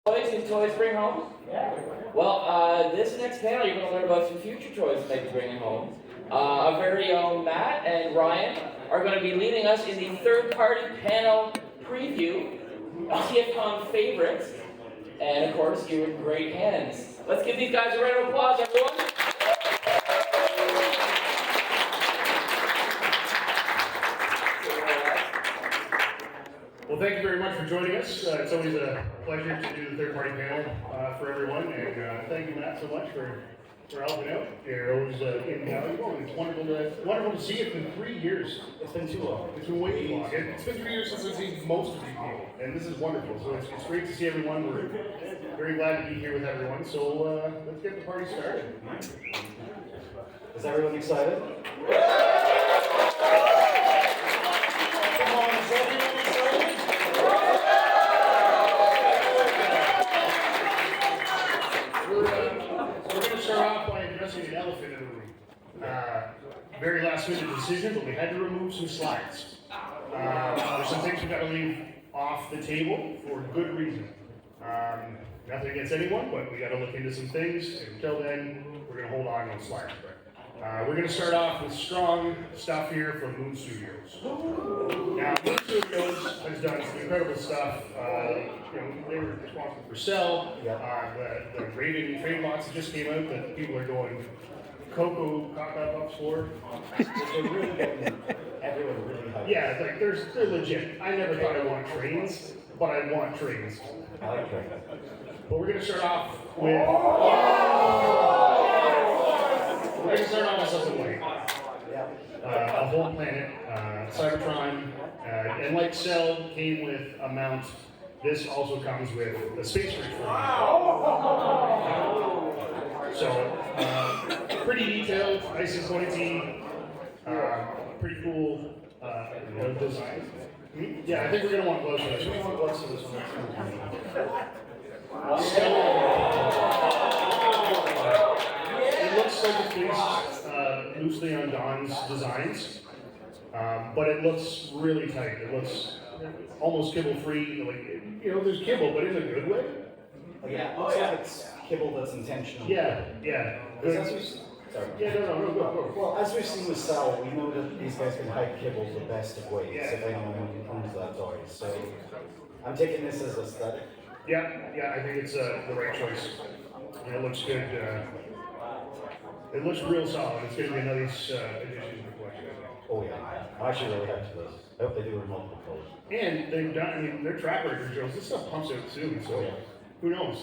Toys and toys bring home? Well, this next panel you're going to learn about some future toys that may be bringing home. Our very own Matt and Ryan are going to be leading us in the third-party panel preview of TFCon favorites. And of course, you're in great hands. Let's give these guys a round of applause, everyone. Well, thank you very much for joining us. It's always a pleasure to do the third-party panel for everyone, and thank you, Matt, so much for helping out. You're always invaluable, and it's wonderful to see it in 3 years. It's been too long. It's been way too long. It's been 3 years since I've seen most of these people, and this is wonderful. So it's great to see everyone. We're very glad to be here with everyone. So let's get the party started. Is everyone excited? Come on, is everyone excited? We're going to start off by addressing an elephant in the room. Very last minute decision, but we had to remove some slides. There's some things we've got to leave off the table for good reason. Nothing against anyone, but we got to look into some things. Until then, we're going to hold on to slides. We're going to start off with strong stuff here from Moon Studios. Now, Moon Studios has done some incredible stuff. They were responsible for Cell. The Raven trade box that just came out that people are going caca ups for. They're really getting everyone really hyped. Yeah, like they're legit. I never thought I wanted trains, but I want trains. I like trains. But we're going to start off with. We're going to start off with something like a whole planet, Cybertron, and like Cell came with a mount, this also comes with a space bridge for you. So, pretty detailed, nice and pointy, pretty cool design. Yeah, I think we're going to want gloves for this one. It looks like it's based loosely on Don's designs, but it looks really tight. It looks almost kibble-free. Like, there's kibble, but in a good way. Yeah, it looks like it's kibble that's intentional. Yeah. Sorry. Yeah, no, go. Well, as we've seen with Cell, we know that these guys can hide kibble the best of ways if anyone owns that toy. So I'm taking this as aesthetic. Yeah, I think it's the right choice. It looks good. It looks real solid. It's going to be a nice addition to the collection, I think. Oh yeah, I'm actually really hyped for this. I hope they do it in multiple colors. And they've done, their track record shows this stuff pumps out soon, so who knows?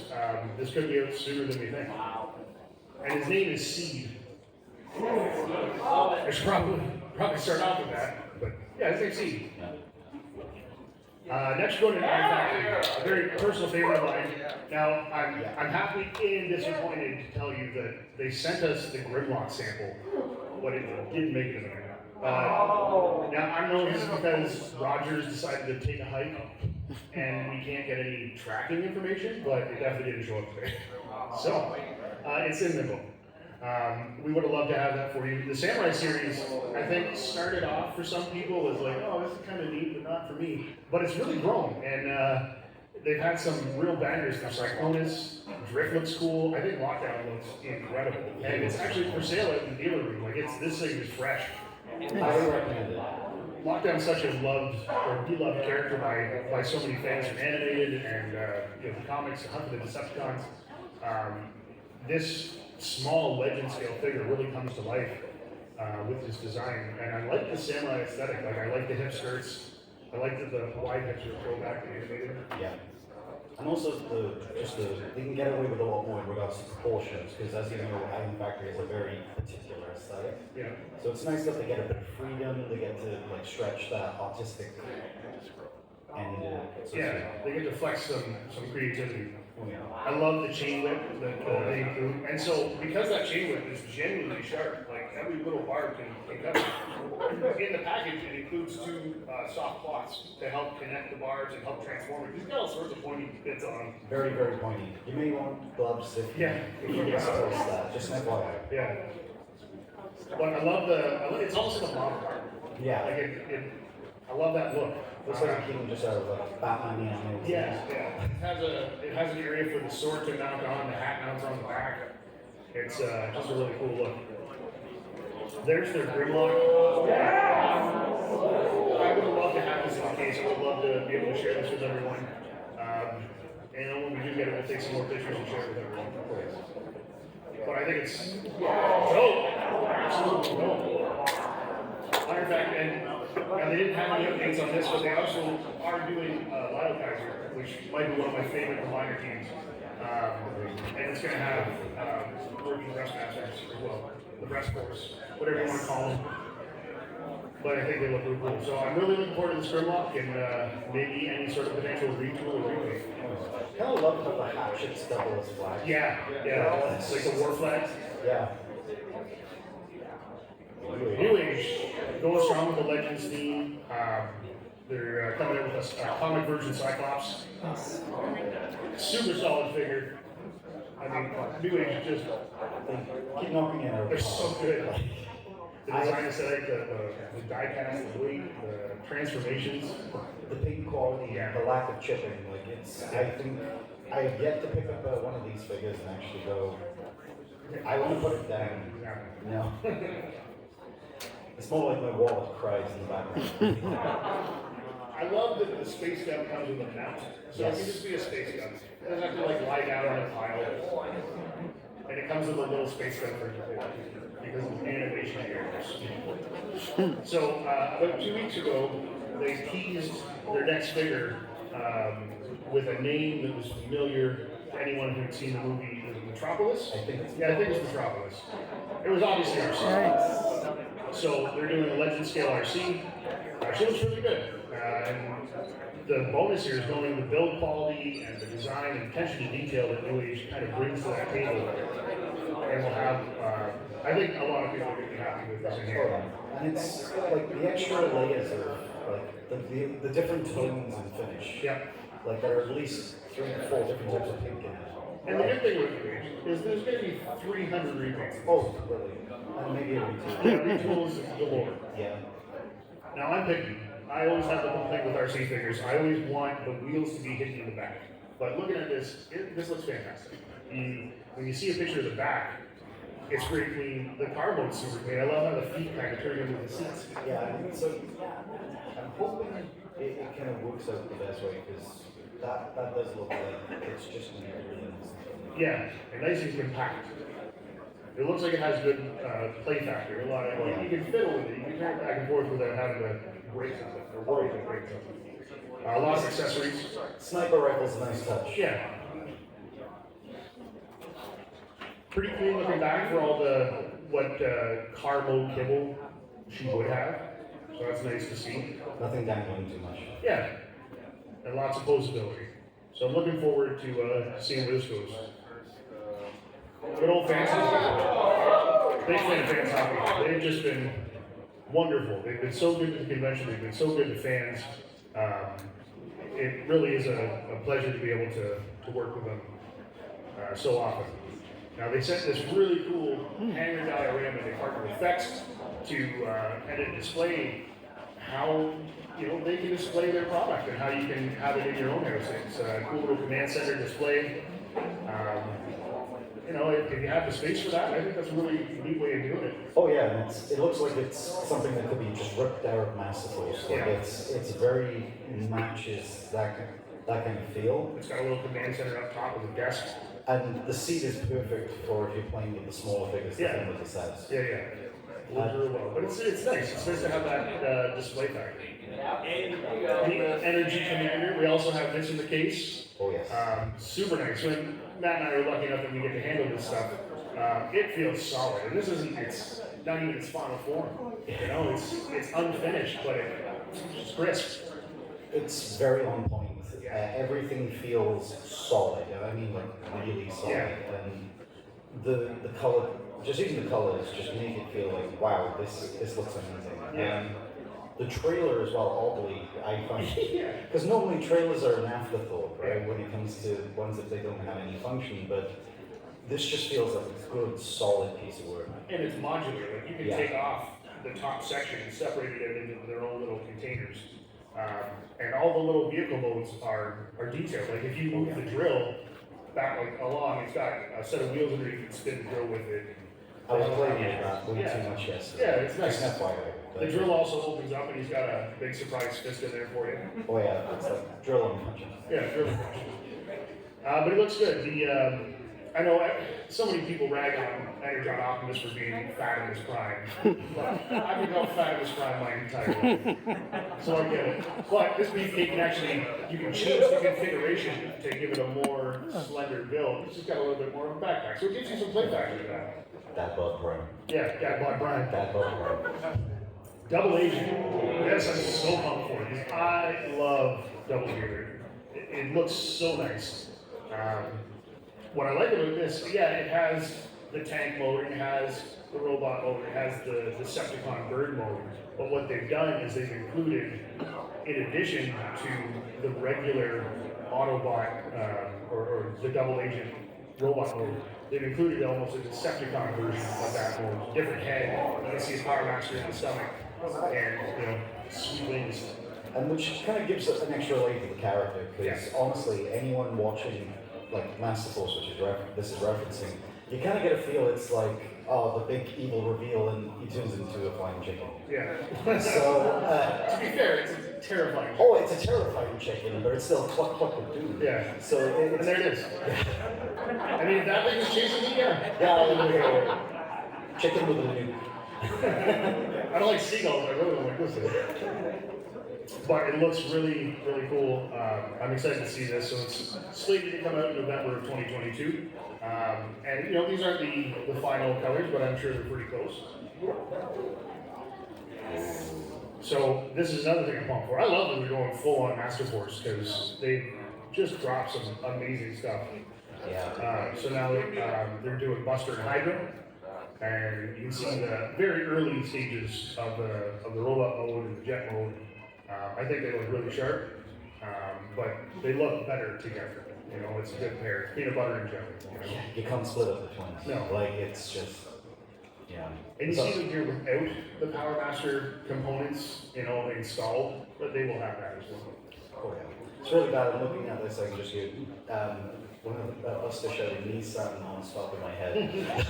This could be out sooner than we think. And his name is Seed. I should probably start off with that, but yeah, his name's Seed. Next, go to Nine Factory, a very personal favorite of mine. Now, I'm happy and disappointed to tell you that they sent us the Grimlock sample, but it didn't make it in there. Now, I know this is because Rogers decided to take a hike, and we can't get any tracking information, but it definitely didn't show up today. So, it's in the book. We would have loved to have that for you. The Samurai series, I think, started off for some people as like, oh, this is kind of neat, but not for me. But it's really grown, and they've had some real bangers. Now, Cyclonus, Drift looks cool. I think Lockdown looks incredible, and it's actually for sale at the dealer room. Like, this thing is fresh. I would recommend it. Lockdown's such a loved or beloved character by so many fans from animated and the comics, The Hunt for the Decepticons. This small legend scale figure really comes to life with this design, and I like the samurai aesthetic. Like, I like the hip skirts. I like the wide hips are throwback to animated. Yeah. And also they can get away with a lot more in regards to proportions, because as you know, Iron Factory is a very particular aesthetic. Yeah. So it's nice that they get a bit of freedom, they get to stretch that artistic end. They get to flex some creativity. Oh, yeah. I love the chain whip that they include, and so because that chain whip is genuinely sharp, like every little barb can cut it. In the package, it includes 2 soft cloths to help connect the barbs and help transform it. He's got all sorts of pointy bits on them. Very, very pointy. You may want gloves if you get close to that. Just an FYI. Yeah. But I love it's also the mom part. Yeah. Like I love that look. Looks like it came just out of like Batman the animated Yeah, series. yeah. It has an area for the sword to mount on, the hat mounts on the back. It's just a really cool look. There's their Grimlock. I would love to have this in the case. I would love to be able to share this with everyone. And when we do get it, we'll take some more pictures and share it with everyone. But I think it's dope. Absolutely dope. Matter of fact, and they didn't have any updates on this, but they also are doing Lyle Kaiser, which might be one of my favorite combiner teams. And it's going to have working breast masters as well, the breast force, whatever you want to call them. But I think they look really cool. So I'm really looking forward to this Grimlock and maybe any sort of potential retool or remake. I kind of love how the hatchets double as flags. Yeah, yeah. It's like the war flags. Yeah. New Age, going strong with the Legends theme. They're coming in with a comic version Cyclops. Super solid figure. I mean, New Age is just, They keep knocking it out. they're so good. The design aesthetic, the die cast, the weight, the transformations. The paint quality, Yeah. the lack of chipping, like it's, I think, I have yet to pick up one of these figures and actually go, I want to put it down. No. It's more like my wallet cries in the background. I love that the space gun comes with a mount. So it can just be a space gun. It doesn't have to like lie down in a pile. And it comes with a little space gun for support because of the animation here. So about 2 weeks ago, they teased their next figure with a name that was familiar to anyone who'd seen the movie Metropolis. I think it's It's Metropolis. It was obviously RC. So they're doing a legend scale RC. She looks really good. And the bonus here is knowing the build quality and the design and attention to detail that New Age kind of brings to that table. And we'll have, I think a lot of people are going to be happy with this in here. And it's like the extra layers of like the different tones and finish. Yeah. Like there are at least 3 to 4 different types of pink in it. And the good thing with New Age is there's going to be 300 repaints. Oh, really? And maybe a retool. Yeah, retools galore. Yeah. Now I'm picky. I always have the complaint with RC figures. I always want the wheels to be hidden in the back. But looking at this, this looks fantastic. When you see a picture of the back, it's very clean. The car mode's super clean. I love how the feet kind of turn into the seats. Yeah, so I'm hoping it kind of works out the best way because that does look like it's just going to be really nice. Yeah, and nice and compact. It looks like it has good play factor. A lot of you can fiddle with it. You can turn it back and forth without having to break something or worry to break something. A lot of accessories. Sniper rifle's a nice touch. Yeah. Pretty clean looking back for all the what car mode kibble she would have. So that's nice to see. Nothing dangling too much. Yeah. And lots of posability. So I'm looking forward to seeing where this goes. Good old fans. Big fan of Fans Hobby. They've just been wonderful. They've been so good to the convention. They've been so good to fans. It really is a pleasure to be able to work with them so often. Now they sent this really cool hanger diorama. They partnered with Fex to and it displayed how they can display their product and how you can have it in your own house. It's a cool little command center display. If you have the space for that, I think that's a really neat way of doing it. Oh yeah, and it looks like it's something that could be just ripped out massively. Like Yeah. it's very matches that kind of feel. It's got a little command center up top with a desk. And the seat is perfect for if you're playing with the smaller figures Yeah. that come with the sets. Yeah. Works really well. But it's nice. It's nice to have that display factor. The Energy Commander. We also have this in the case. Oh yes. Super nice. When Matt and I are lucky enough that we get to handle this stuff, it feels solid. And this isn't. It's not even its final form. It's unfinished, but it's crisp. It's very on point. Everything feels solid. I mean, like really solid. Yeah. And the color, just even the colors, just make it feel like wow, this looks amazing. Yeah. And the trailer as well, oddly, I find, because normally trailers are an afterthought, right? When it comes to ones that they don't have any function, but this just feels like a good, solid piece of work. And it's modular. Like you can take off the top section and separate it into their own little containers. And all the little vehicle modes are detailed. Like if you move the drill back like along, it's got a set of wheels underneath, you can spin the drill with it. I was playing it way Yeah. too much yesterday. Yeah, it's nice. Just FYI. The drill also opens up and he's got a big surprise fist in there for you. Oh yeah, it's like drill and punch. Yeah, drill. But it looks good. I know so many people rag on Energon Optimus for being fat in his prime. But I've been called fat in his prime my entire life. So I get it. But this beefcake can actually, you can change the configuration to give it a more slender build. It's just got a little bit more of a backpack. So it gives you some play factor to that. That bug prime. Yeah, Bob Bryan. That bug prime. Double agent. Yes, I'm so pumped for it. I love double agent. It looks so nice. What I like about this, yeah, it has the tank mode, it has the robot mode, it has the Decepticon bird mode. But what they've done is they've included, in addition to the regular Autobot or the double agent robot mode, they've included almost a Decepticon version of that mode. Different head, you can see his Power Master in the stomach, and sweet wings. And which kind of gives us an extra layer to the character, because honestly, anyone watching like Master Force, which is this is referencing, you kind of get a feel it's like, oh, the big evil reveal, and he turns into a flying chicken. Yeah. So, to be fair, it's a terrifying. oh, it's a terrifying chicken, but it's still cluck cluck with dude. Yeah. So And there it is. I mean, if that thing is chasing me, yeah. Yeah, chicken with a nuke. I don't like seagulls, I really don't like this. But it looks really, really cool. I'm excited to see this. So it's slated to come out in November of 2022. And these aren't the final colors, but I'm sure they're pretty close. So this is another thing I'm pumped for. I love that they're going full on Master Force because they just dropped some amazing stuff. Yeah. So now they're doing Buster and Hydra. And you can see the very early stages of the robot mode and the jet mode. I think they look really sharp, but they look better together. It's a good pair. It's peanut butter and jelly. Yeah, you can't split up the twins. No. Like, it's just, yeah. And you see them here without the Power Master components, installed, but they will have that as well. Oh, yeah. It's really bad. I'm looking at this, I can just hear one of us to show me something non-stop in my head.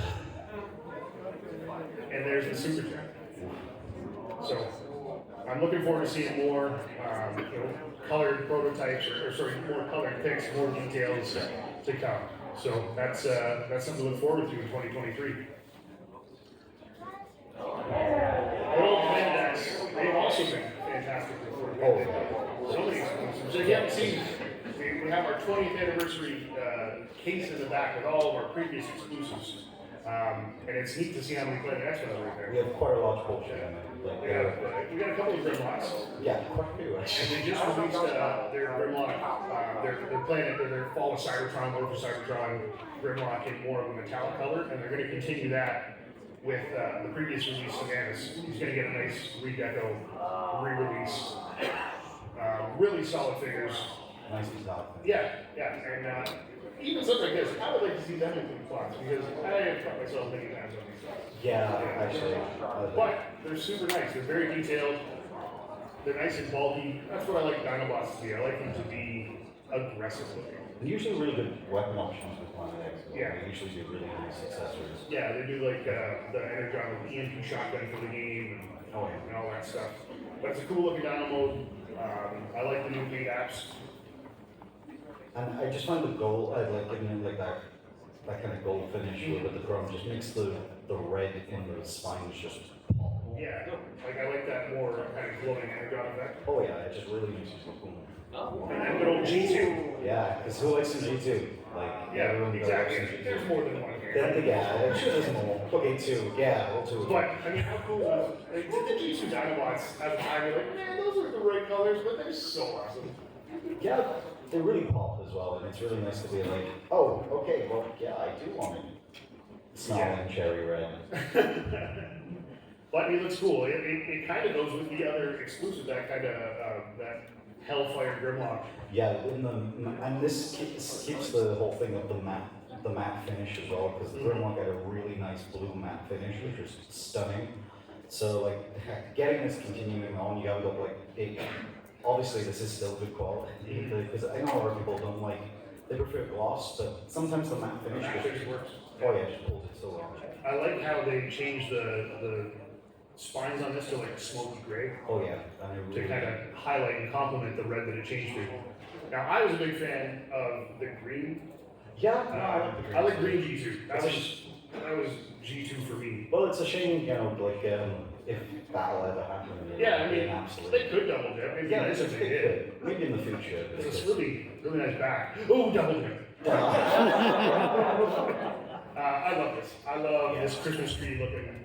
And there's the Super Jet. So I'm looking forward to seeing more colored prototypes, or more colored pics, more details to come. So that's something to look forward to in 2023. Little Plandex, they've also been fantastic. So many exclusives. So if you haven't seen, we have our 20th anniversary case in the back with all of our previous exclusives. And it's neat to see how many Plandex are right there. We have quite a large portion. Like, We got a couple of Grimlocks. yeah, quite a few And actually. they just released their Grimlock, their planet, their Fall of Cybertron, War for Cybertron Grimlock in more of a metallic color, and they're going to continue that with the previous release, Savanas. He's going to get a nice redeco, re-release. Really solid figures. Nice design. Yeah, and even stuff like this, I would like to see them in plots, because I have cut myself many times on these stuff. Yeah, actually. But they're super nice. They're very detailed. They're nice and bulky. That's what I like Dinobots to be. I like them to be aggressive looking. They're usually really good weapon options with Planet X. Yeah. They usually do really nice accessories. Yeah, they do like the Energon with the EMP shotgun for the game and, and all that stuff. But it's a cool looking Dino mode. I like the new paint apps. And I just find the gold, I like giving it like that kind of gold finish with the chrome, just makes the red in the spines just pop. Yeah, like I like that more kind of glowing Energon effect. Oh yeah, it just really makes you look cool. And then good old G2. Yeah, because who likes some G2? Like, Yeah, everyone exactly. likes some G2. There's more than one here. Yeah, I'm sure there's more. Okay, two. Yeah, well, two. But, I mean, how cool is like, the G2 Dinobots at the time were like, man, those aren't the right colors, but they're so awesome. Yeah, they really pop as well, and it's really nice to be like, oh, okay, well, yeah, I do want it. Smiling cherry red. But it looks cool. It kind of goes with the other exclusive, that kind of, that Hellfire Grimlock. Yeah, and this keeps the whole thing of the matte finish as well, because the Grimlock had a really nice blue matte finish, which was stunning. So like, getting this continuing on, you have got like obviously this is still good quality, because I know a lot of people don't like, they prefer gloss, but sometimes the matte The finish matte just, finish works. oh yeah, just pulls it so well. I like how they changed the spines on this to like a smoky gray Oh yeah, and I to really, kind of highlight and complement the red that it changed to. Now, I was a big fan of the green. yeah, no, I I like like the green. green G2. That was G2 for me. Well, it's a shame, you know, like, if battle ever happened. Yeah, I it'd be mean, an absolute. they could double dip. Maybe Yeah, that it's is a a big big hit. hit. Maybe in the future. It's a really nice back. Oh, double dip. I love this. I love this Christmas tree looking.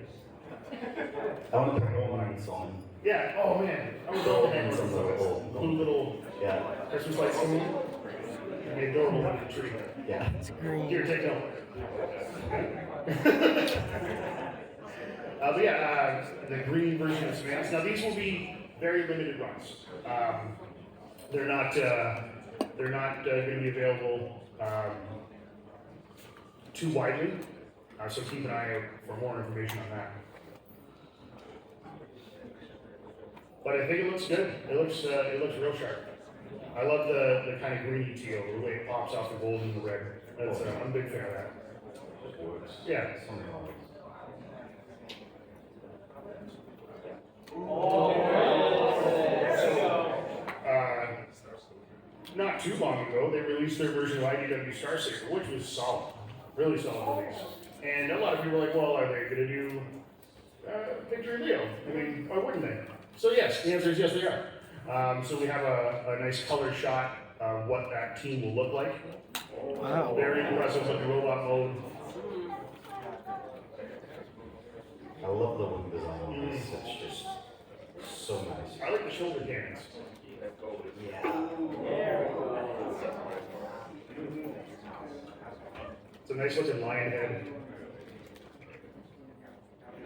I want to put ornaments on. Yeah. Oh man, I was all in Some little Yeah, Christmas lights on them. And the adorable looking tree. yeah. Here, take note. But yeah, the green version of Savannah. Now these will be very limited runs. They're not going to be available too widely. So keep an eye out for more information on that. But I think it looks good. It looks real sharp. I love the kind of greeny teal, the way it pops off the gold and the red. That's I'm a big fan of that. Yeah. Something like Not too long ago, they released their version of IDW Star Saber, which was solid, really solid release. And a lot of people were like, well, are they going to do Victory Leo? I mean, why wouldn't they? So yes, the answer is yes, they are. So we have a nice color shot of what that team will look like. Wow. Very impressive looking robot mode. I love the wing design on this. It's just so nice. I like the shoulder cannons. It's a nice looking lion head.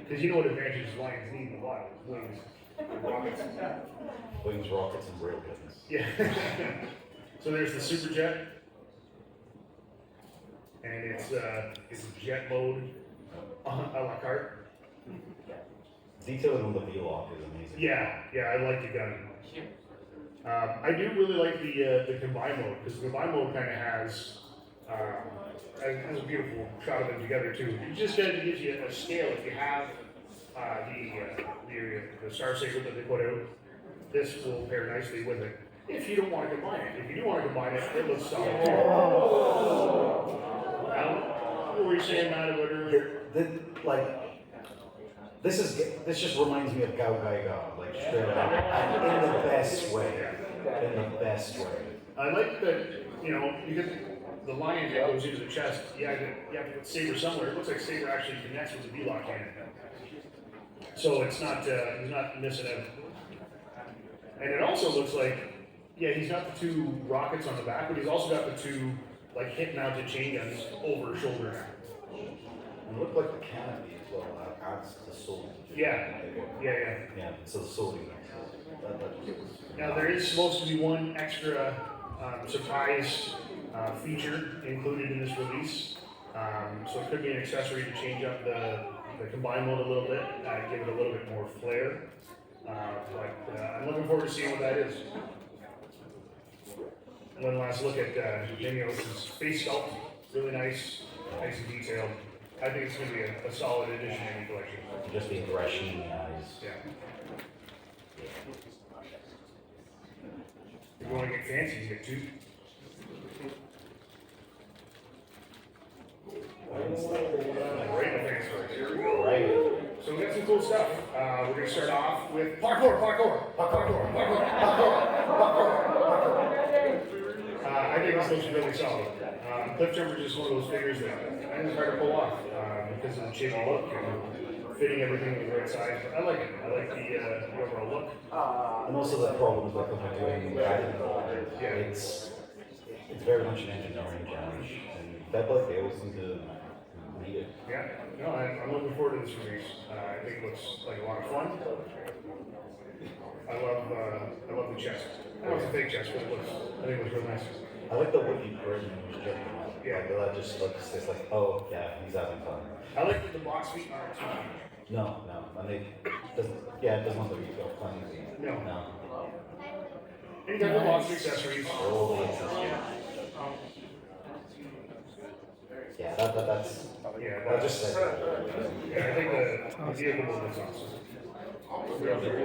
Because you know what advantages lions need in the wild? Wings. And rockets. Wings, rockets, and railguns. Yeah. So there's the super jet. And it's jet mode a la carte. Detailing on the V-lock is amazing. Yeah, I like the gun. I do really like the combine mode, because the combine mode kind of has a beautiful shot of them together too. It just kind of gives you a scale. If you have the Star Saber that they put out, this will pair nicely with it. If you don't want to combine it, if you do want to combine it, it looks solid too. What were you saying, Matt, about earlier? This just reminds me of Gao Gai Gao, like straight up, and in the best way. In the best way. I like that, because the lion that goes into the chest, you have to put Saber somewhere. It looks like Saber actually connects with the V-lock cannon. So it's not, he's not missing out. And it also looks like, he's got the two rockets on the back, but he's also got the two, like, hip-mounted chain guns over his shoulder now. And it looked like the canopy as well, that adds to the soul. Yeah. Yeah, so the soul. Now, there is supposed to be one extra surprise feature included in this release. So it could be an accessory to change up the combine mode a little bit, give it a little bit more flair. But I'm looking forward to seeing what that is. One last look at Danios' face sculpt. Really nice and detailed. I think it's going to be a solid addition in the collection. Just the aggression in the eyes. Yeah. If you want to get fancy, you get two. Right in the face first. Right. So we got some cool stuff. We're going to start off with parkour. I think this looks really solid. Cliff Jumper is just one of those figures that I think is hard to pull off because of the chibi look and fitting everything in the right size. But I like it. I like the overall look. And also the problems like when we're doing it's very much an engineering challenge. And that like they always seem to need it. Yeah, no, I'm looking forward to this release. I think it looks like a lot of fun. I love the chest. I know it's a fake chest, but I think it looks real nice. I like the Wookiee grin when he's jumping out. Yeah. Like, that just looks, it's like, oh, yeah, he's having fun. I like that the box feet aren't too huge. No, and it doesn't want the retail fun. No. And you got lots of accessories. Yeah, that's. Yeah, I just said. yeah, I think the vehicle looks awesome. Real good.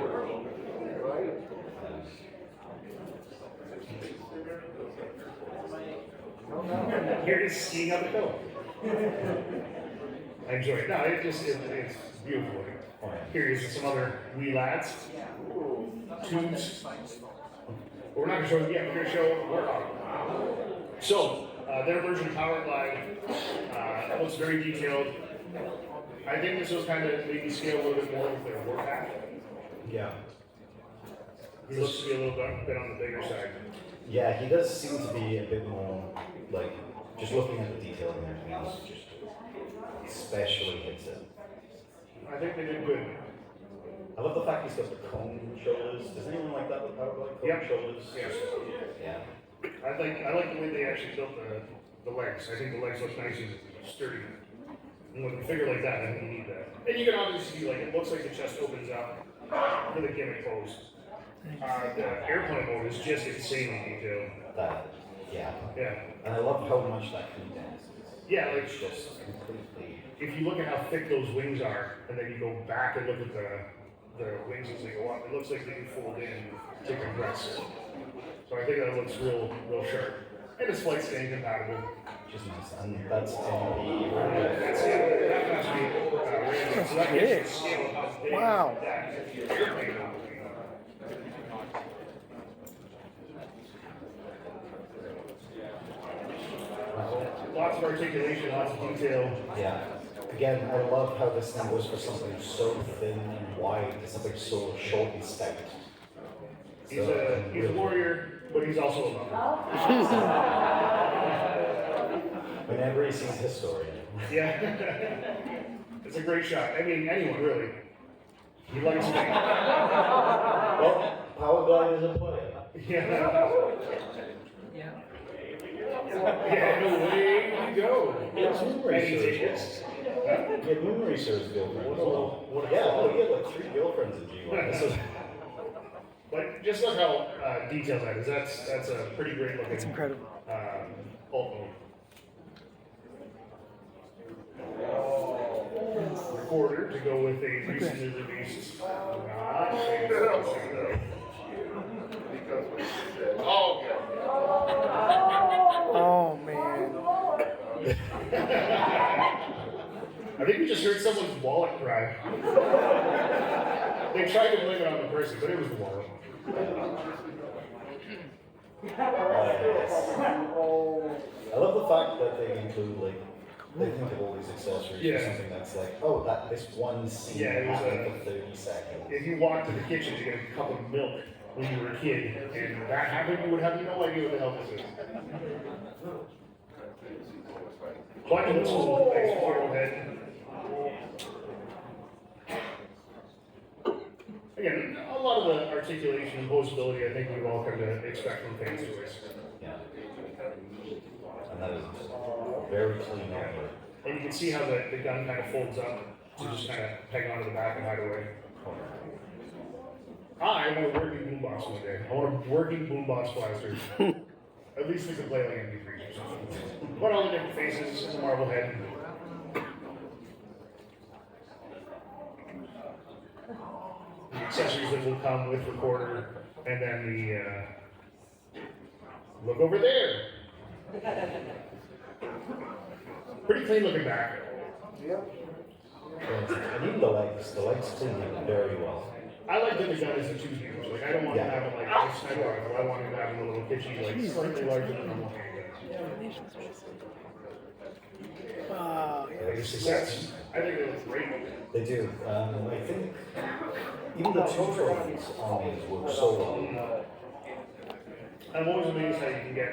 Here it is skiing up the hill. I enjoy it. No, it's beautiful. Here is some other wee lads. Tubes. But we're not going to show them yet. We're going to show work on them. So, their version of Power Glide looks very detailed. I think this was kind of maybe scale a little bit more with their work pack. Yeah. He looks to be a little bit on the bigger side. Yeah, he does seem to be a bit more like just looking at the detail and everything else just especially hits it. I think they did good. I love the fact he's got the cone shoulders. Does anyone like that with Powerglide? Cone shoulders? Yes. Yeah. I like the way they actually built the legs. I think the legs look nice and sturdy. And with a figure like that, I think you need that. And you can obviously see, like, it looks like the chest opens up for the gimmick pose. The airplane mode is just insanely detailed. Yeah. Yeah. And I love how much that condenses. Yeah, like, It's just completely. if you look at how thick those wings are, and then you go back and look at the wings as they go up, it looks like they can fold in to compress. So I think that looks real sharp. And it's flight stand compatible. Which is nice. And that's on That's it. That must be random. So that gives you a scale of how big Wow. that airplane will be. Lots of articulation, lots of detail. Yeah. Again, I love how this thing goes for something so thin and wide to something so short and stout. He's a warrior, but he's also a lover. Whenever he sees his story. Yeah. It's a great shot. I mean, anyone really. He likes me. Well, Powerglide is a player. Yeah. Yeah, no way to go. It's moon Any racer. tickets? Yeah, moon racer is girlfriend as well. Yeah, well, he had like 3 girlfriends in G1. This is. But just look how detailed that is. That's a pretty great looking. It's incredible. Alt mode. Recorder to go with a recently released. Oh man. I think we just heard someone's wallet cry. They tried to blame it on the person, but it was the wallet. I love the fact that they include like they think of all these accessories Yeah. for something that's like, oh, that this one scene Yeah, it was happened for 30 seconds. If you walked to the kitchen to get a cup of milk when you were a kid, and that happened, you would have no idea what the hell this is. Quite a cool, nice portal head. Again, a lot of the articulation and posability I think we've all come to expect from fans toys. Yeah. And that is very clean over. And you can see how the gun kind of folds up to just kind of peg onto the back and hide away. I want a working boombox one day. I want a working boombox blaster. At least we can play like MP3s or something. But all the different faces and the marble head. The accessories that will come with recorder, and then the look over there. Pretty clean looking back. And even the legs clean them very well. I like that the gun is a 2 views. Like I don't want to have it like a sniper rifle. I want to have it a little kitschy, like slightly larger than normal handgun. Wow. Like the success. I think it looks great. They do. I think even the 2 trophies on these work so well. I'm always amazed how you can get,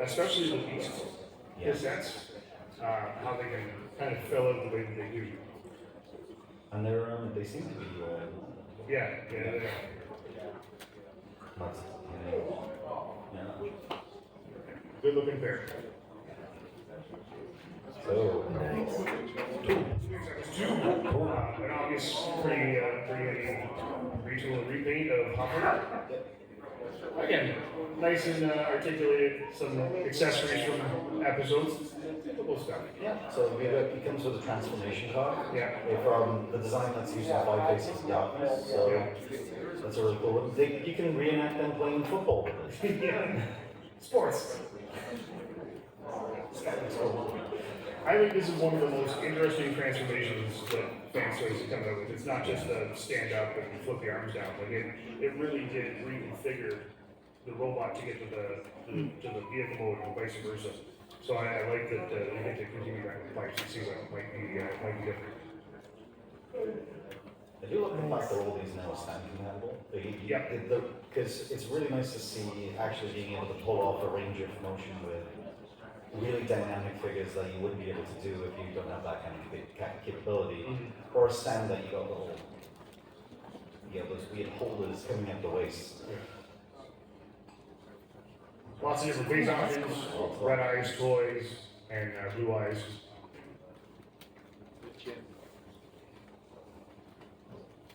especially the beasts, Yeah. cassettes, how they can kind of fill out the way that they do. And they seem to be Yeah. not, yeah. Good looking pair. So An obvious, pretty heavy retool and repaint of Hopper. Again, nice and articulated, some accessories from episodes, typical stuff. Yeah, so it comes with a transformation card. Yeah. From the design that's used in Five Faces of Darkness, so that's a really cool one. You can reenact them playing football with it. Yeah. Sports. I think this is one of the most interesting transformations that fan toys have come out with. It's not just a stand up and flip the arms down. Like it really did reconfigure the robot to get to the vehicle mode and vice versa. So I like that they get to continue that with bikes and see what might be different. I do like the fact that all these now are stand compatible. Because it's really nice to see actually being able to pull off a range of motion with really dynamic figures that you wouldn't be able to do if you don't have that kind of capability, or a stand that you got the whole, those weird holders coming at the waist. Lots of different face options, red eyes toys, and blue eyes.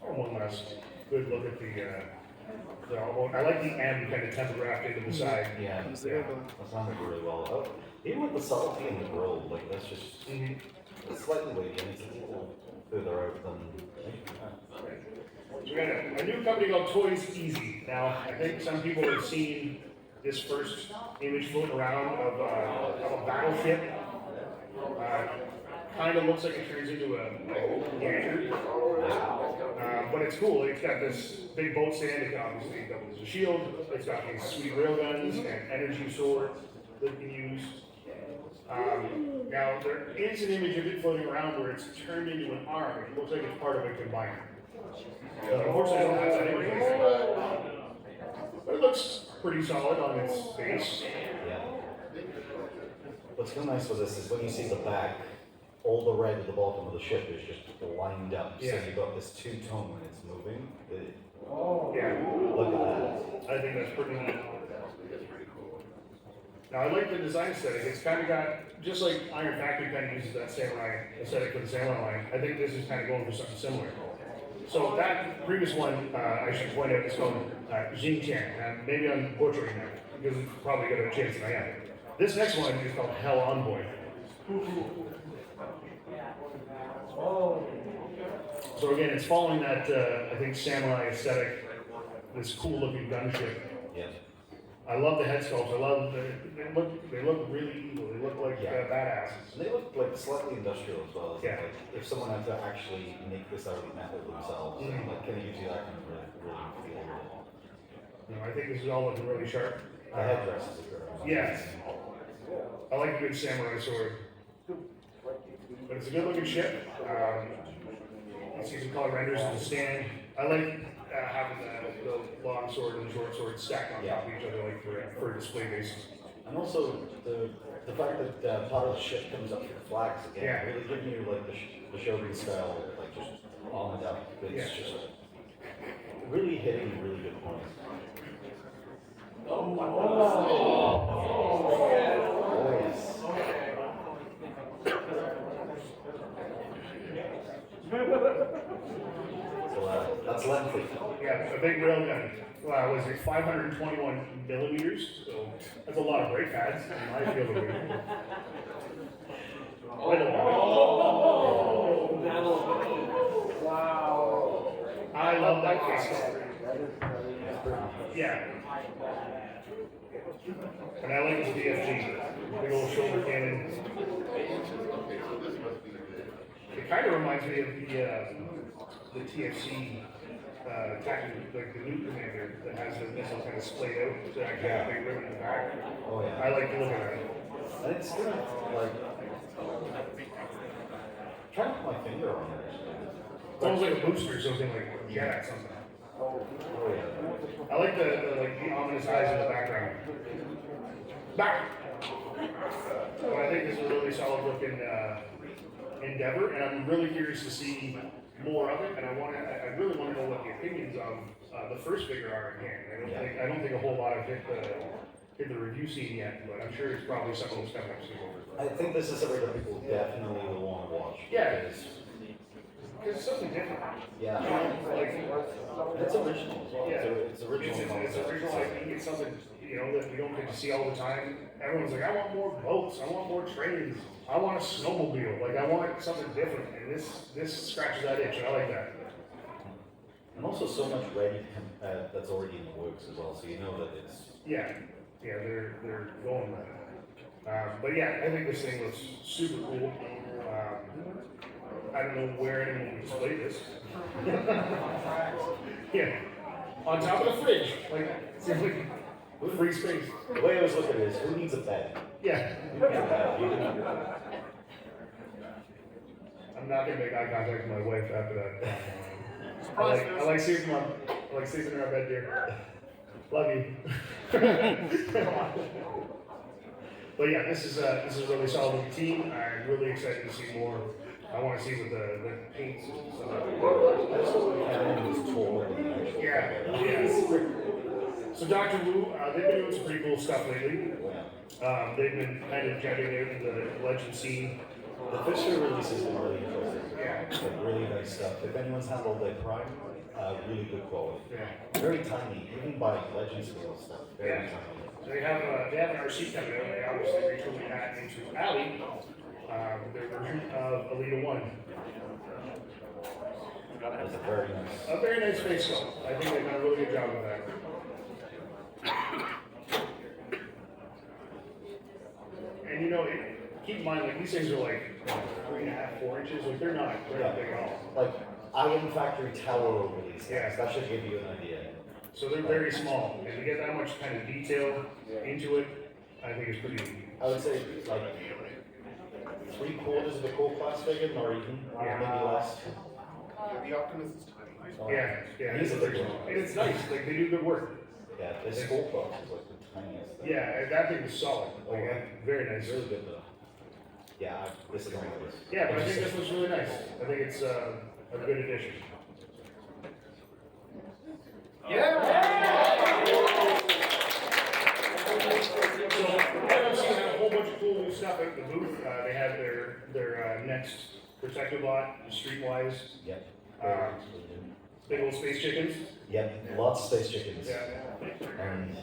One last good look at I like the M kind of typographed into the side. Yeah, that's done really well. Oh, even with the subtlety in the grill, like that's just it's slightly wavy and it's a little further out than. We got a new company called Toys Easy. Now, I think some people have seen this first image floating around of a battleship. Kind of looks like it turns into a gander. But it's cool. It's got this big boat stand. It can obviously double as a shield. It's got these sweet railguns and energy sword that you can use. Now, there is an image of it floating around where it's turned into an arm. It looks like it's part of a combiner. Unfortunately, I don't have that image. But it looks pretty solid on its base. Yeah. What's so nice with this is when you see the back, all the red at the bottom of the ship is just lined up. Yeah. So you've got this two-tone when it's moving. Yeah. Look at that. I think that's pretty neat. Now, I like the design aesthetic. It's kind of got, just like Iron Factory kind of uses that samurai aesthetic for the samurai line, I think this is kind of going for something similar. So that previous one, I should point out, is called Xingqian. Maybe I'm butchering that, because it's probably got a chance that I am. This next one is called Hell Envoy. So again, it's following that, I think, samurai aesthetic, this cool looking gunship. Yeah. I love the head sculpts. I love they look really evil. They look like badasses. And they look like slightly industrial as well. Yeah. Like if someone had to actually make this out of metal themselves, like can you do that kind of really feel it? You know, I think this is all looking really sharp. The headdress is a good. Yes. I like a good samurai sword. But it's a good looking ship. You see some color renders in the stand. I like having the long sword and the short sword stacked on top of each other, like for display basis. And also the fact that part of the ship comes up to the flags again, really giving you like the Shogun style, like just armored up. It's just really hitting really good points. So that's lengthy. Yeah, a big railgun. Was it 521 millimeters? So that's a lot of brake pads in my field of view. Wow. I love that face. Yeah. And I like the DFG. Big old shoulder cannon. It kind of reminds me of the TFC like the new commander that has the missile kind of splayed out to that kind of big ribbon in the back. Oh yeah. I like to look at that. And it's kind of like trying to put my finger on it. It's almost like a booster or something, like a jet at something. Oh yeah. I like the ominous eyes in the background. Back. But I think this is a really solid looking endeavor, and I'm really curious to see more of it. And I really want to know what the opinions of the first figure are again. I don't think a whole lot of hit the review scene yet, but I'm sure it's probably something that's coming up soon. I think this is something that people definitely will want to watch. Yeah. it's something different. Yeah. Like, It's original as well. yeah, It's original. It's original IP. It's something, you know, that we don't get to see all the time. Everyone's like, I want more boats. I want more trains. I want a snowmobile. Like, I want something different. And this scratches that itch. And I like that. And also so much ready that's already in the works as well, so you know that it's. Yeah, they're going with it. But yeah, I think this thing looks super cool. I don't know where anyone would display this. Yeah, on top of the fridge, like seems like free space. The way I was looking at it is, who needs a bed? Yeah. Who needs a bed? You didn't- I'm not gonna make eye contact with my wife after that. I like sleeping in our bed, dear. Love you. But yeah, this is a really solid team. I'm really excited to see more. I want to see what the paints and stuff. I just hope the cannon was taller than the actual. Yeah. So Dr. Wu, they've been doing some pretty cool stuff lately. Yeah. They've been kind of jetting out in the legend scene. The Fisher release has been really interesting. Yeah. Like really nice stuff. If anyone's handled their Prime, really good quality. Yeah. Very tiny, even by legend scale stuff. Very Yeah. tiny. So they have an RC coming out. They obviously retooled that into Alley, their version of Alita 1. It's a very nice. A very nice face sculpt. I think they've done a really good job with that. And you know, keep in mind, like these things are like 3.5, 4 inches. Like they're not big at all. Like Iron Factory Tower release. Yeah. That should give you an idea. So they're very small, and to get that much kind of detail into it, I think is pretty. I would say like 3/4 of a core class figure, or even maybe less. The Optimus is tiny. Yeah, He's a big and one. it's nice. Like they do good work. Yeah, this scope box is like the tiniest thing. Yeah, and that thing is solid. Like very nice. It's really good though. Yeah, this is one of those. Yeah, but I think this looks really nice. I think it's a good addition. So TFCon had a whole bunch of cool new stuff at the booth. They had their next protector lot, Streetwise, Yep. big old space chickens. Yep. Lots of space chickens. Yeah. And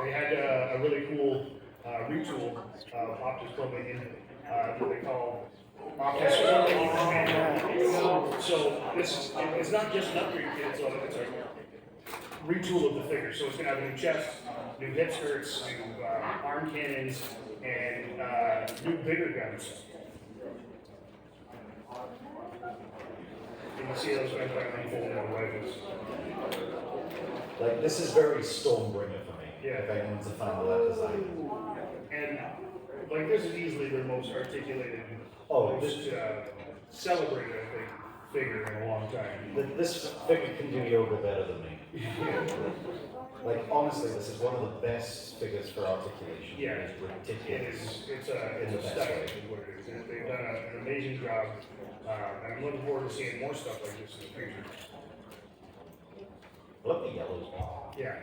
They had a really cool retool of Optus Chromium, what they call Optus Chromium. So it's not just an upgrade kit, it's a retool of the figure. So it's gonna have a new chest, new hip skirts, new arm cannons, and new bigger guns. You can see those guns like unfolding on rifles. like this is very Stormbringer for me. Yeah. If anyone's a fan of that design. And like this is easily their most articulated, Oh, most celebrated, I think, figure in a long time. This figure can do yoga better than me. Like honestly, this is one of the best figures for articulation. Yeah. It's ridiculous. It's a study, is what it is. And they've done an amazing job, and I'm looking forward to seeing more stuff like this in the future. Look at the yellows. Yeah,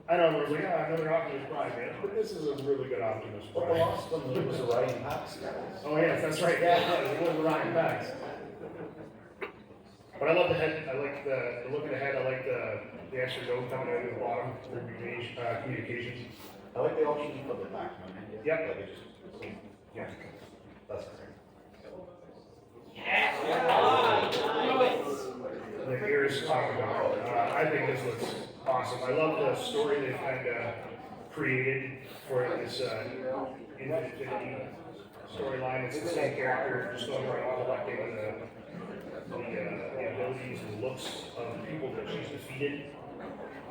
I know everyone's like, another Optimus Prime, man, but this is a really good Optimus But the Prime. last one was Orion Pax. Oh yes, that's right, yeah, it was Ryan Pax. But I love the head, I like the look of the head, I like the extra node coming out of the bottom for communications. I like the option for the back. Yep. Like it just, Yeah. that's great. The ears talking about. I think this looks awesome. I love the story they've kind of created for this Infinite 50 storyline. It's the same character, just going around collecting the abilities and looks of the people that she's defeated.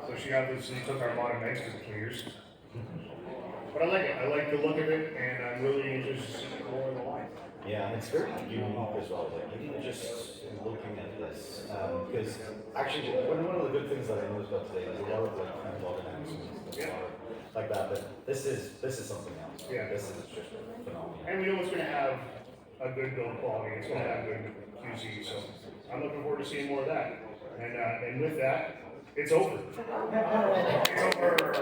So she obviously took our modern next to the clears. But I like it. I like the look of it, and I'm really interested to see more in the line. Yeah, and it's very unique as well. Like even just looking at this, because actually one of the good things that I noticed about today is a lot of like analog announcements and like that. But this is something else. Yeah. This is just phenomenal. And we know it's going to have a good build quality. It's going to have good QC. So I'm looking forward to seeing more of that. And with that, it's over. It's over.